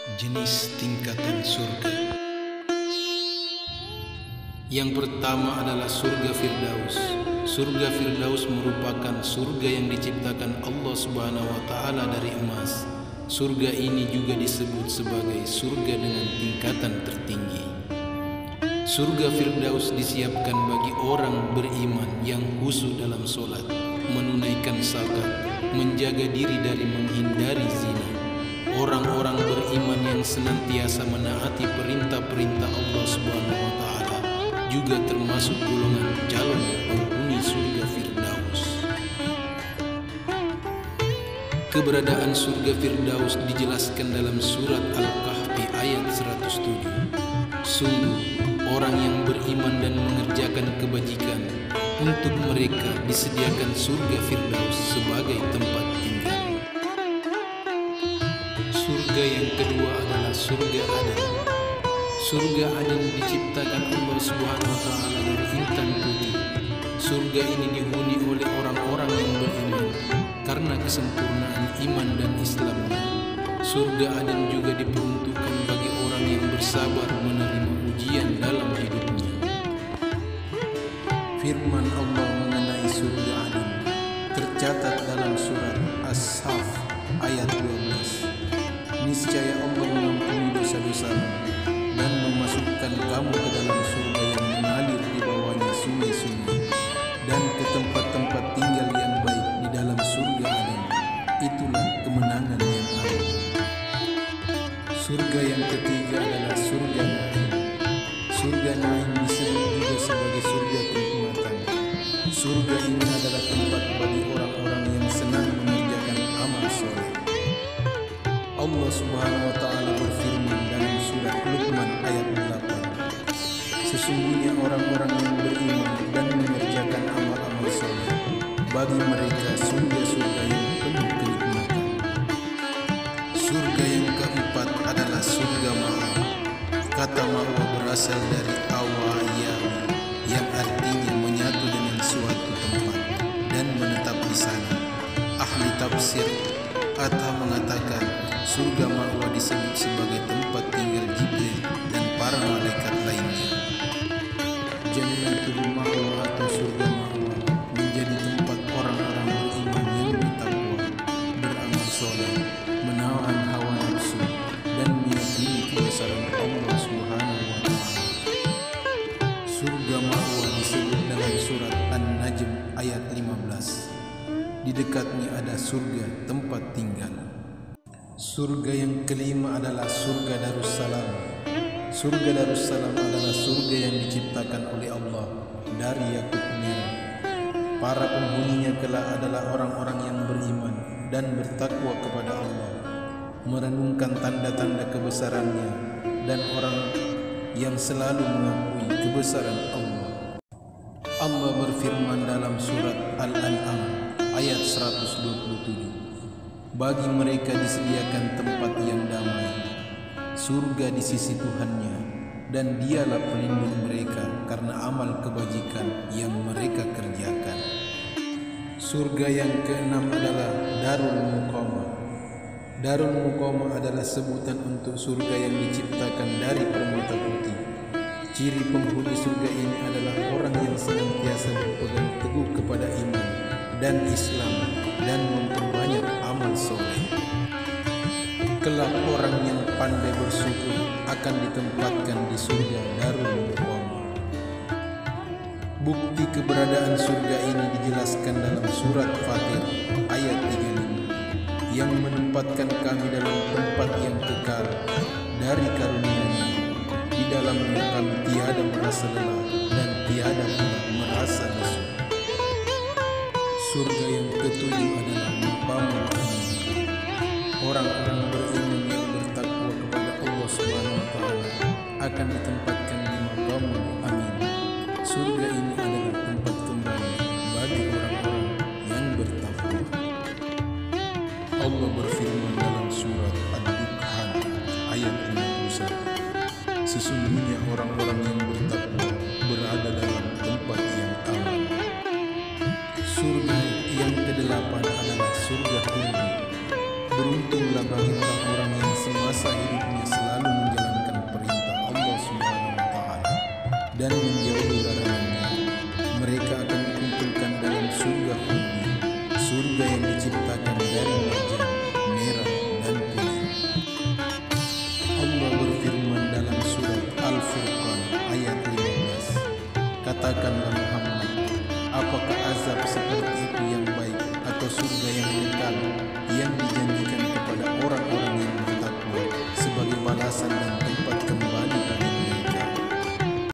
Jenis tingkatan surga. Yang pertama adalah surga Firdaus. Surga Firdaus merupakan surga yang diciptakan Allah Subhanahu wa taala dari emas. Surga ini juga disebut sebagai surga dengan tingkatan tertinggi. Surga Firdaus disiapkan bagi orang beriman yang khusyuk dalam sholat, menunaikan zakat, menjaga diri dari menghindari zina. Orang-orang beriman yang senantiasa menaati perintah-perintah Allah Subhanahu wa taala juga termasuk golongan calon penghuni surga Firdaus. Keberadaan surga Firdaus dijelaskan dalam surat Al-Kahfi ayat 107. Sungguh orang yang beriman dan mengerjakan kebajikan, untuk mereka disediakan surga Firdaus sebagai tempat tinggal. Surga yang kedua adalah surga Aden. Surga Aden diciptakan Allah Subhanahu wa taala dari intan putih. Surga ini dihuni oleh orang-orang yang beriman karena kesempurnaan iman dan Islamnya. Surga Aden juga diperuntukkan bagi orang yang bersabar menerima ujian dalam hidupnya. Firman Allah mengenai surga Aden tercatat dalam surat As-Saff ayat 12. Niscaya Allah mengampuni dosa-dosamu dan memasukkan kamu ke dalam surga yang mengalir di bawahnya sungai-sungai, dan ke tempat-tempat tinggal yang baik di dalam surga Aden. Itulah kemenangan yang agung. Surga yang ketiga adalah surga Naim. Surga Naim disebut juga sebagai surga kenikmatan. Surga ini adalah tempat bagi orang-orang yang senang mengerjakan amal soleh. Allah Subhanahu wa taala berfirman dalam surat Luqman ayat 8. Sesungguhnya orang-orang yang beriman dan mengerjakan amal-amal soleh, bagi mereka surga-surga yang penuh kenikmatan. Surga yang keempat adalah surga Ma'wa. Kata Ma'wa berasal dari awayam, yang artinya menyatu dengan suatu tempat dan menetap di sana. Ahli tafsir Atta mengatakan surga Ma'wa disebut sebagai tempat tinggal Jibril dan para malaikat lainnya. Jannatul Ma'wa atau surga Ma'wa menjadi tempat orang-orang beriman yang bertakwa, beramal soleh, menahan hawa nafsu, dan meyakini kebesaran Allah Subhanahu wa taala. Surga Ma'wa disebut dalam surat An-Najm ayat 15. Di dekatnya ada surga tempat tinggal. Surga yang kelima adalah surga Darussalam. Surga Darussalam adalah surga yang diciptakan oleh Allah dari yakut merah. Para penghuninya kelak adalah orang-orang yang beriman dan bertakwa kepada Allah, merenungkan tanda-tanda kebesarannya, dan orang yang selalu mengakui kebesaran Allah. Allah berfirman dalam surat Al-An'am ayat 127. Bagi mereka disediakan tempat yang damai, surga di sisi Tuhannya, dan dialah pelindung mereka karena amal kebajikan yang mereka kerjakan. Surga yang keenam adalah Darul Muqamah. Darul Muqamah adalah sebutan untuk surga yang diciptakan dari permata putih. Ciri penghuni surga ini adalah orang yang senantiasa berpegang teguh kepada iman dan Islam dan memperbanyak amal soleh. Kelak orang yang pandai bersyukur akan ditempatkan di surga Darul Muqamah. Bukti keberadaan surga ini dijelaskan dalam surat Fatir ayat 35, yang menempatkan kami dalam tempat yang kekal dari karunia-Nya. Di dalamnya kami tiada merasa lelah dan tiada pula merasa lesu. Surga yang ketujuh adalah Maqamul Amin. Orang-orang beriman yang bertakwa kepada Allah Subhanahu wa taala akan ditempatkan di Maqamul Amin. Surga ini adalah tempat kembali bagi orang-orang yang bertakwa. Allah berfirman dalam surat Ad-Dukhan ayat 51. Sesungguhnya orang-orang yang bertakwa berada dalam tempat yang aman. Surga yang kedelapan adalah surga Khuldi. Beruntunglah bagi orang-orang yang semasa hidupnya Katakanlah